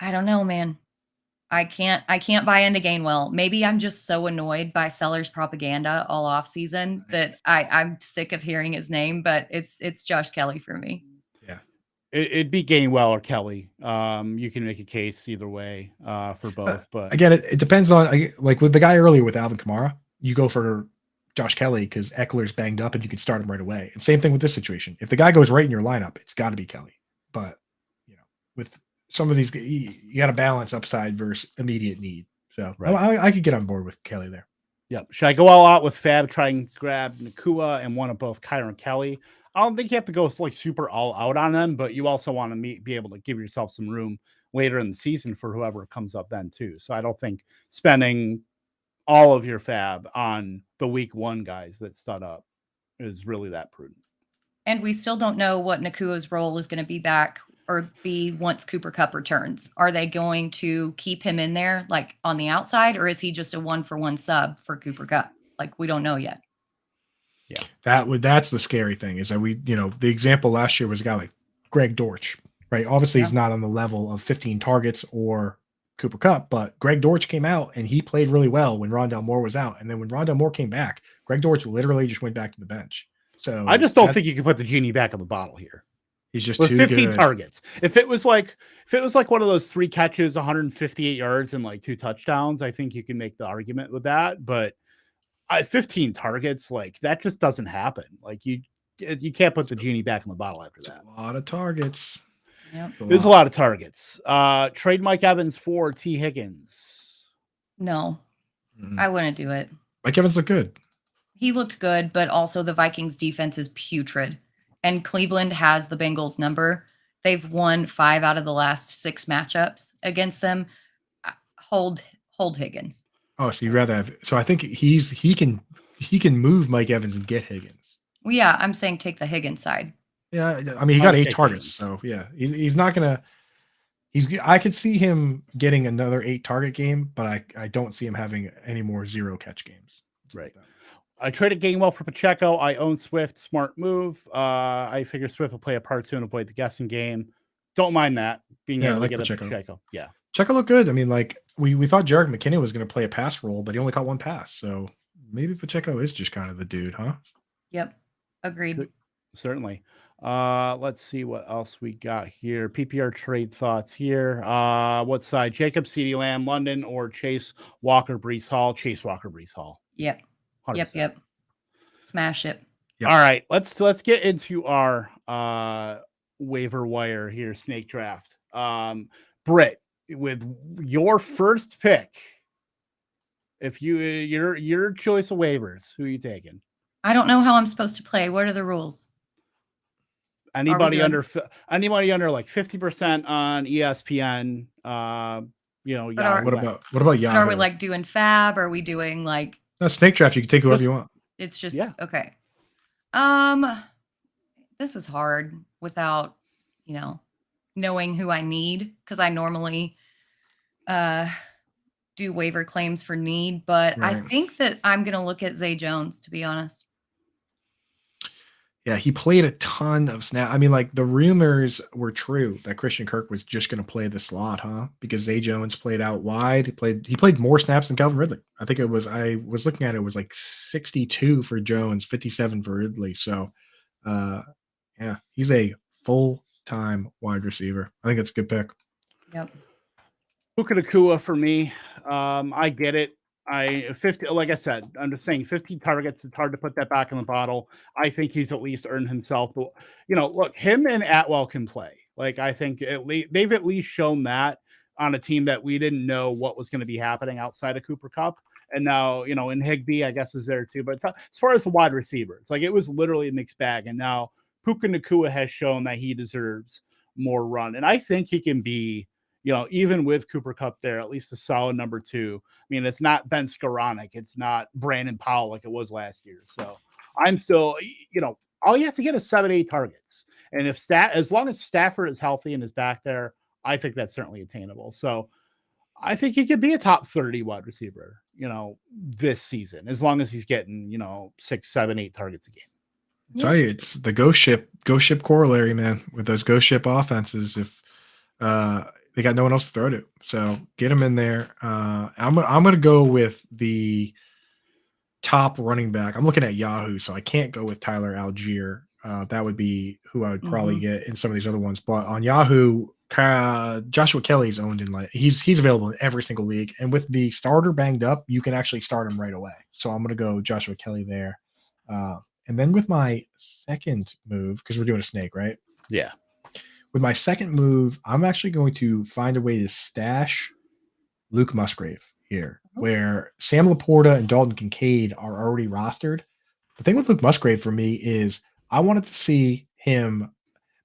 I don't know, man. I can't buy into Gainwell. Maybe I'm just so annoyed by Sellers propaganda all off season that I'm sick of hearing his name, but it's Josh Kelly for me. Yeah. It'd be Gainwell or Kelly. You can make a case either way for both. But again, it depends on, like with the guy earlier with Alvin Kamara, you go for Josh Kelly because Eckler's banged up and you can start him right away. And same thing with this situation. If the guy goes right in your lineup, it's got to be Kelly. But with some of these, you got to balance upside versus immediate need. So right. I could get on board with Kelly there. Yep. Should I go all out with FAAB, try and grab Nakua and one of both Kyron and Kelly? I don't think you have to go like super all out on them, but you also want to be able to give yourself some room later in the season for whoever comes up then too. So I don't think spending all of your FAAB on the week one guys that stud up is really that prudent. And we still don't know what Nakua's role is going to be back or be once Cooper Kupp returns. Are they going to keep him in there like on the outside, or is he just a 1-for-1 sub for Cooper Kupp? Like, we don't know yet. Yeah, that's the scary thing is that the example last year was a guy like Greg Dortch, right? Obviously he's not on the level of 15 targets or Cooper Kupp, but Greg Dortch came out and he played really well when Rondale Moore was out. And then when Rondale Moore came back, Greg Dortch literally just went back to the bench. So I just don't think you can put the genie back in the bottle here. He's just with too 15 good. targets. If it was like one of those 3 catches, 158 yards and like 2 touchdowns, I think you can make the argument with that. But 15 targets, like that just doesn't happen. Like you can't put the genie back in the bottle after that. A lot of targets. Yep. There's a lot of targets. Trade Mike Evans for T. Higgins. No, I wouldn't do it. Mike Evans looked good. He looked good, but also the Vikings defense is putrid. And Cleveland has the Bengals number. They've won 5 out of the last 6 matchups against them. Hold Higgins. Oh, so you'd rather have? So I think he can move Mike Evans and get Higgins. Well, yeah, I'm saying take the Higgins side. Yeah, I mean he got 8 targets, so yeah, he's not gonna. I could see him getting another 8 target game, but I don't see him having any more 0 catch games. Right. I traded Gainwell for Pacheco. I own Swift. Smart move. I figure Swift will play a part 2 and avoid the guessing game. Don't mind that. Being able to get Pacheco. Yeah. Pacheco looked good. I mean, like we thought Jerick McKinnon was going to play a pass role, but he only caught 1 pass. So maybe Pacheco is just kind of the dude, huh? Yep. Agreed. Certainly. Let's see what else we got here. PPR trade thoughts here. What side? Jacob, CeeDee Lamb, London, or Chase Walker, Breece Hall? Chase Walker, Breece Hall. Yep. 100%. Yep. Smash it. Yep. All right, let's get into our waiver wire here, snake draft. Britt, with your first pick, if your choice of waivers, who are you taking? I don't know how I'm supposed to play. What are the rules? Anybody under like 50% on ESPN Yahoo. But are- What went. about But are Yahoo? we like doing FAAB? Are we doing like No, snake draft? You can take whoever Just- you want. it's just Yeah. okay? This is hard without, knowing who I need, because I normally do waiver claims for need, but I Right. think that I'm gonna look at Zay Jones, to be honest. Yeah, he played a ton of snap. I mean, like the rumors were true that Christian Kirk was just going to play the slot, huh? Because Zay Jones played out wide. He played more snaps than Calvin Ridley. I think I was looking at it, was like 62 for Jones, 57 for Ridley. So, yeah, he's a full-time wide receiver. I think that's a good pick. Yep. Puka Nacua for me. I get it. 50, like I said, I'm just saying 50 targets. It's hard to put that back in the bottle. I think he's at least earned himself. But, look, him and Atwell can play. Like, I think they've at least shown that on a team that we didn't know what was going to be happening outside of Cooper Kupp. And now, and Higbee, I guess, is there too. But as far as the wide receivers, like, it was literally a mixed bag. And now Puka Nacua has shown that he deserves more run. And I think he can be, even with Cooper Kupp there, at least a solid number 2. I mean, it's not Ben Skoranek. It's not Brandon Powell like it was last year. So I'm still, all he has to get is 7-8 targets. And as long as Stafford is healthy and is back there, I think that's certainly attainable. So I think he could be a top 30 wide receiver, this season, as long as he's getting, 6, 7, 8 targets a game. I tell you, it's the ghost ship corollary, man, with those ghost ship offenses. If they got no one else to throw to, so get him in there. I'm gonna go with the top running back. I'm looking at Yahoo, so I can't go with Tyler Algier. That would be who I would probably get in some of these other ones. But on Yahoo, Joshua Kelly's owned in he's available in every single league, and with the starter banged up, you can actually start him right away. So I'm gonna go Joshua Kelly there. And then with my second move, because we're doing a snake, right? Yeah. With my second move, I'm actually going to find a way to stash Luke Musgrave here, where Sam Laporta and Dalton Kincaid are already rostered. The thing with Luke Musgrave for me is I wanted to see him.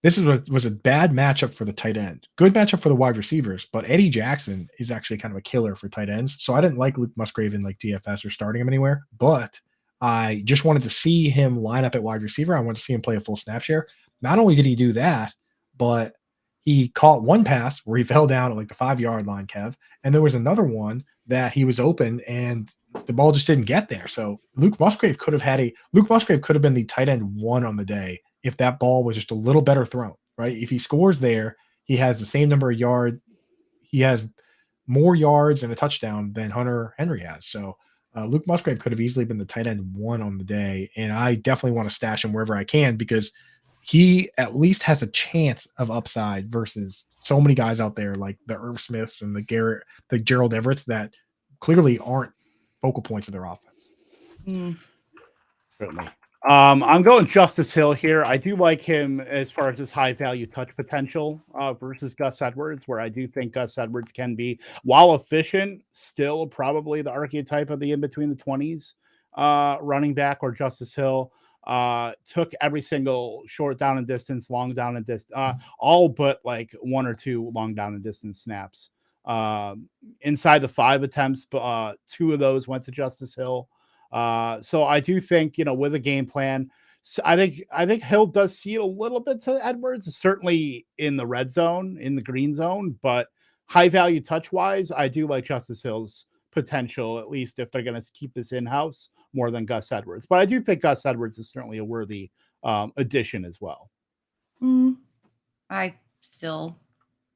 This was a bad matchup for the tight end. Good matchup for the wide receivers, but Eddie Jackson is actually kind of a killer for tight ends. So I didn't like Luke Musgrave in like DFS or starting him anywhere, but I just wanted to see him line up at wide receiver. I wanted to see him play a full snap share. Not only did he do that, but he caught one pass where he fell down at like the 5-yard line, Kev. And there was another one that he was open and the ball just didn't get there. So Luke Musgrave could have been the tight end 1 on the day if that ball was just a little better thrown, right? If he scores there, he has the same number of yards. He has more yards and a touchdown than Hunter Henry has. So Luke Musgrave could have easily been the tight end 1 on the day. And I definitely want to stash him wherever I can because he at least has a chance of upside versus so many guys out there like the Irv Smiths and the Garrett, the Gerald Everetts that clearly aren't focal points of their offense. Certainly. I'm going Justice Hill here. I do like him as far as his high value touch potential versus Gus Edwards, where I do think Gus Edwards can be, while efficient, still probably the archetype of the in between the 20s running back, or Justice Hill. Took every single short down and distance, long down and distance, all but like 1 or 2 long down and distance snaps. Inside the 5 attempts, 2 of those went to Justice Hill. So I do think, with a game plan, so I think Hill does see it a little bit to Edwards, certainly in the red zone, in the green zone, but high value touch wise, I do like Justice Hill's potential, at least if they're going to keep this in-house, more than Gus Edwards. But I do think Gus Edwards is certainly a worthy addition as well. I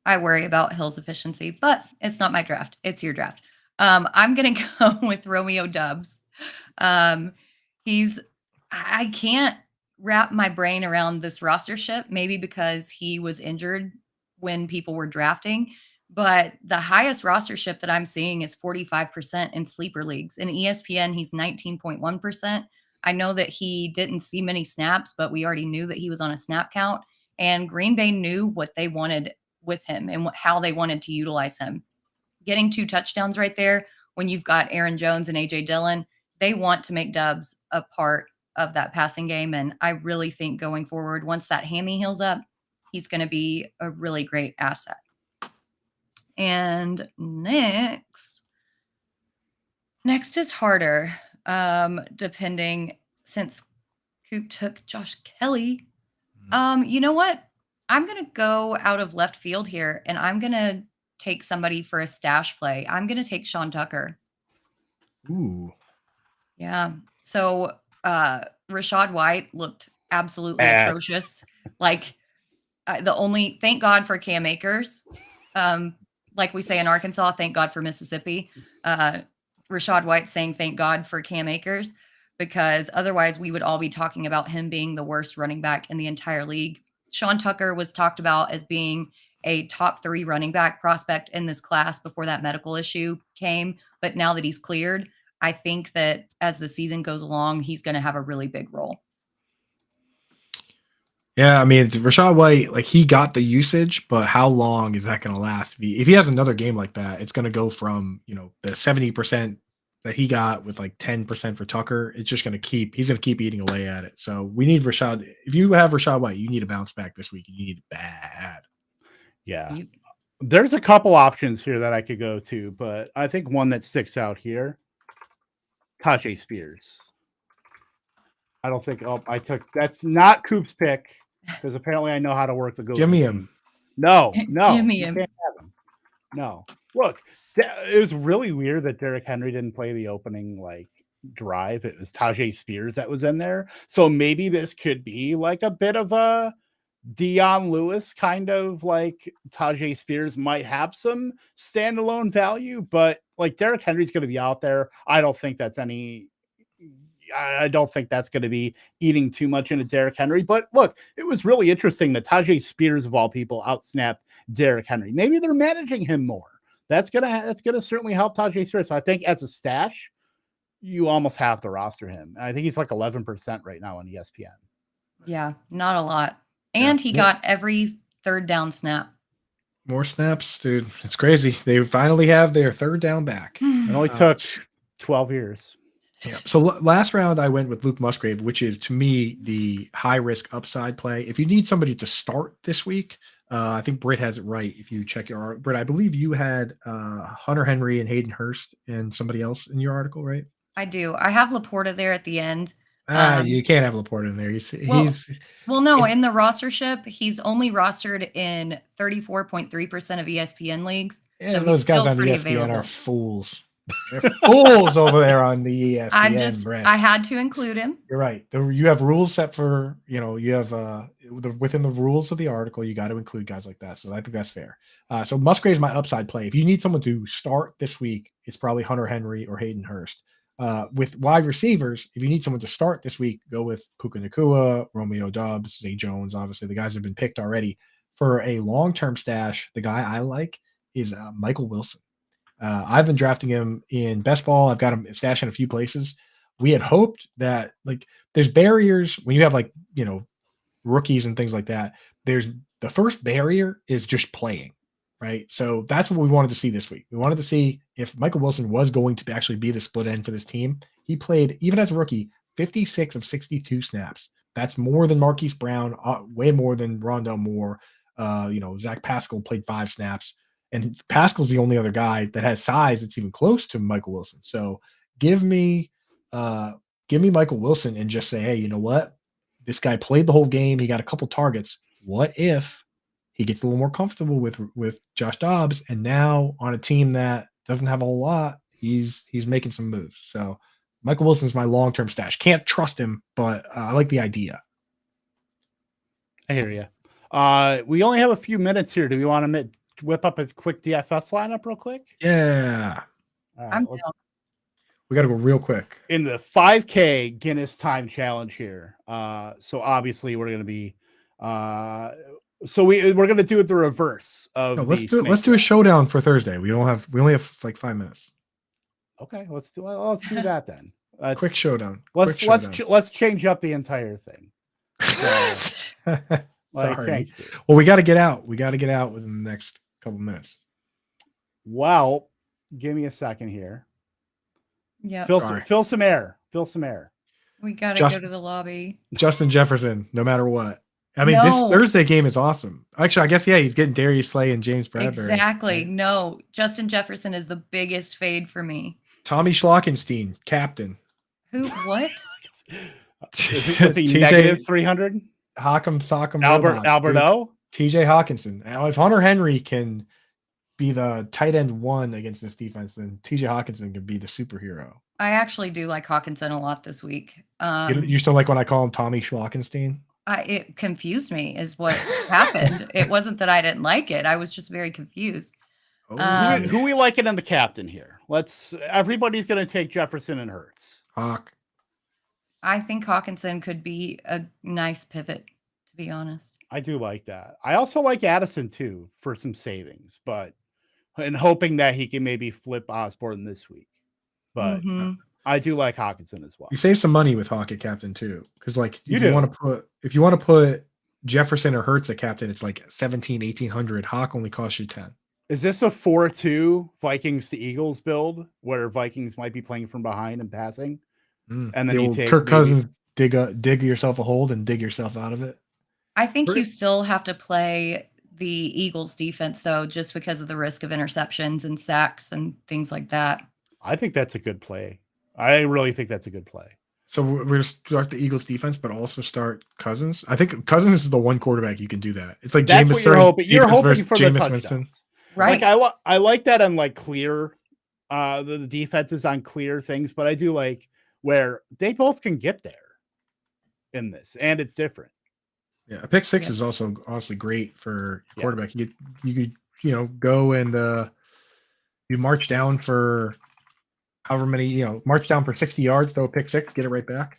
worry about Hill's efficiency, but it's not my draft. It's your draft. I'm going to go with Romeo Doubs. I can't wrap my brain around this rostership, maybe because he was injured when people were drafting, but the highest rostership that I'm seeing is 45% in sleeper leagues. In ESPN, he's 19.1%. I know that he didn't see many snaps, but we already knew that he was on a snap count, and Green Bay knew what they wanted with him and how they wanted to utilize him. Getting 2 touchdowns right there when you've got Aaron Jones and AJ Dillon, they want to make Doubs a part of that passing game. And I really think going forward, once that hammy heals up, he's going to be a really great asset. And next is harder. Depending, since Coop took Josh Kelly. You know what? I'm gonna go out of left field here, and I'm gonna take somebody for a stash play. I'm gonna take Sean Tucker. Ooh. Yeah. So Rashad White looked absolutely atrocious. Like thank God for Cam Akers. Like we say in Arkansas, thank God for Mississippi. Rashad White saying thank God for Cam Akers, because otherwise we would all be talking about him being the worst running back in the entire league. Sean Tucker was talked about as being a top 3 running back prospect in this class before that medical issue came. But now that he's cleared, I think that as the season goes along, he's going to have a really big role. Yeah, I mean, it's Rashad White, like he got the usage, but how long is that going to last? If he has another game like that, it's going to go from, the 70% that he got with like 10% for Tucker. It's just going to he's going to keep eating away at it. So we need Rashad. If you have Rashad White, you need to bounce back this week. You need it bad. Yeah. There's a couple options here that I could go to, but I think one that sticks out here, Tajay Spears. I don't think that's not Coop's pick, because apparently I know how to work the go. Give me him. No, Give me him. Can't have him. No. Look, it was really weird that Derrick Henry didn't play the opening drive. It was Tajay Spears that was in there. So maybe this could be like a bit of a Dion Lewis kind of Tajay Spears might have some standalone value, but Derrick Henry's going to be out there. I don't think that's going to be eating too much into Derrick Henry. But look, it was really interesting that Tajay Spears, of all people, outsnapped Derrick Henry. Maybe they're managing him more. That's gonna certainly help Tajay Spears. So I think as a stash, you almost have to roster him. I think he's 11% right now on ESPN. Yeah, not a lot. And he got every third down snap. More snaps, dude. It's crazy. They finally have their third down back. It only took 12 years. Yeah. So last round I went with Luke Musgrave, which is to me the high risk upside play. If you need somebody to start this week, I think Britt has it right. If you check your Britt, I believe you had Hunter Henry and Hayden Hurst and somebody else in your article, right? I do. I have Laporta there at the end. You can't have Laporta in there. In the rostership, he's only rostered in 34.3% of ESPN leagues. Yeah, so those guys on ESPN available. are fools. They're fools over there on the ESPN. Brett. I had to include him. You're right. You have rules set for, you have within the rules of the article, you got to include guys like that. So I think that's fair. So Musgrave is my upside play. If you need someone to start this week, it's probably Hunter Henry or Hayden Hurst. With wide receivers, if you need someone to start this week, go with Puka Nacua, Romeo Doubs, Zay Jones. Obviously, the guys have been picked already. For a long-term stash, the guy I like is Michael Wilson. I've been drafting him in best ball. I've got him stashed in a few places. We had hoped that there's barriers when you have rookies and things like that. There's the first barrier is just playing, right? So that's what we wanted to see this week. We wanted to see if Michael Wilson was going to actually be the split end for this team. He played, even as a rookie, 56 of 62 snaps. That's more than Marquise Brown, way more than Rondell Moore. Zach Pascal played 5 snaps. And Pascal's the only other guy that has size that's even close to Michael Wilson. So give me Michael Wilson and just say, hey, you know what? This guy played the whole game. He got a couple targets. What if he gets a little more comfortable with Josh Dobbs, and now on a team that doesn't have a whole lot, he's making some moves. So Michael Wilson's my long-term stash. Can't trust him, but I like the idea. I hear you. We only have a few minutes here. Do we want to whip up a quick DFS lineup real quick? Yeah. I'm down. We got to go real quick. In the 5K Guinness Time Challenge here. So obviously we're going to be we're going to do it the reverse of let's do a showdown for Thursday. We only have 5 minutes. Okay, let's do that then. Quick showdown. Let's change up the entire thing. Sorry. Thanks, dude. Well, we got to get out. We got to get out within the next couple minutes. Well, give me a second here. Yeah. Fill some air. We got to go to the lobby. Justin Jefferson, no matter what. I mean, this No. Thursday game is awesome. Actually, I guess he's getting Darius Slay and James Bradbury. Exactly. right? No, Justin Jefferson is the biggest fade for me. Tommy Schlockenstein, captain. Who? What? Was he TJ negative 300? Hack'em Sock'em Albert Robot, dude. Alberto? TJ Hawkinson. Now, if Hunter Henry can be the tight end 1 against this defense, then TJ Hawkinson can be the superhero. I actually do like Hawkinson a lot this week. You still like when I call him Tommy Schlockenstein? It confused me is what happened. It wasn't that I didn't like it. I was just very confused. Oh, Who we liking in the captain here? Everybody's going to take Jefferson and Hurts. Hawk. I think Hawkinson could be a nice pivot, to be honest. I do like that. I also like Addison too for some savings, and hoping that he can maybe flip Osborne this week. But I do like Hawkinson as well. You save some money with Hawk at captain too, because like You if you do. want to put Jefferson or Hurts at captain, it's like 1,800. Hawk only costs you 10. Is this a 4-2 Vikings to Eagles build where Vikings might be playing from behind and passing? And then you take Kirk Cousins dig yourself a hole and dig yourself out of it. I think you still have to play the Eagles defense though, just because of the risk of interceptions and sacks and things like that. I think that's a good play. I really think that's a good play. So we're going to start the Eagles defense, but also start Cousins. I think Cousins is the one quarterback you can do that. It's like That's what you're hoping. You're hoping versus for the Jameis touchdowns. Winston. Right. Like I like that on like clear, the defenses on clear things, but I do like where they both can get there in this, and it's different. Yeah, a pick six is also honestly great for quarterback. You could go and you march down for however many, march down for 60 yards, throw a pick six, get it right back.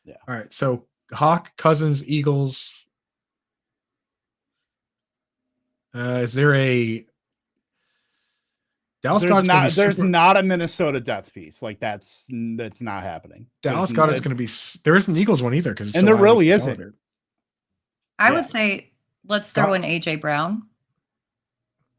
Yeah. All right. So Hawk, Cousins, Eagles. Is there a Dallas Goedert? There's not a Minnesota death piece. Like that's not happening. Dallas Goedert's going to be. There isn't an Eagles one either because there really isn't. I would say let's throw in AJ Brown,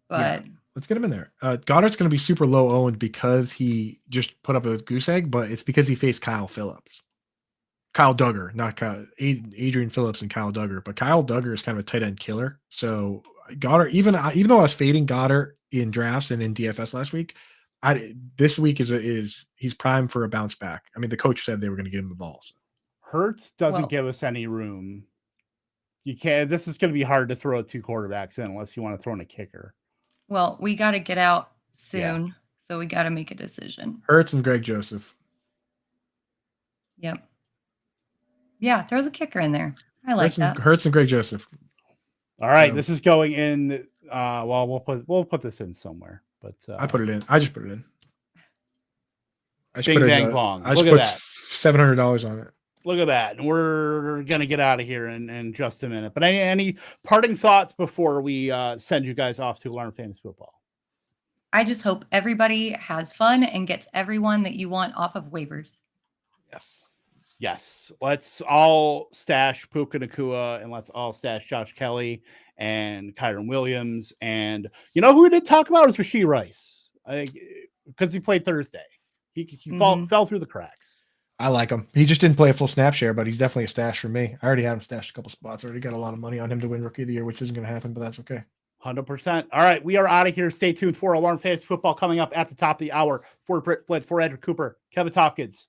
but let's get him in there. Goddard's going to be super low owned because he just put up a goose egg, but it's because he faced Kyle Duggar, not Adrian Phillips and Kyle Duggar. But Kyle Duggar is kind of a tight end killer. So Goddard, even though I was fading Goddard in drafts and in DFS last week, this week is he's primed for a bounce back. I mean, the coach said they were going to give him the ball. So. Hurts doesn't give us any room. You can't. This is going to be hard to throw 2 quarterbacks in unless you want to throw in a kicker. Well, we got to get out soon, so we got to make a decision. Hurts and Greg Joseph. Yep. Yeah, throw the kicker in there. I like that. Hurts and Greg Joseph. All right, this is going in. Well, we'll put this in somewhere, but I put it in. I just put it in. Bing bang bong. I just put $700 on it. Look at that. We're gonna get out of here in just a minute. But any parting thoughts before we send you guys off to learn fantasy football? I just hope everybody has fun and gets everyone that you want off of waivers. Yes. Let's all stash Puka Nacua and let's all stash Josh Kelly and Kyron Williams. And you know who we did talk about was Rashee Rice, because he played Thursday. He fell through the cracks. I like him. He just didn't play a full snap share, but he's definitely a stash for me. I already had him stashed a couple spots. I already got a lot of money on him to win Rookie of the Year, which isn't going to happen, but that's okay. 100%. All right, we are out of here. Stay tuned for Alarm Fantasy Football coming up at the top of the hour. For Britt, Flinn, for Andrew Cooper, Kevin Tompkins.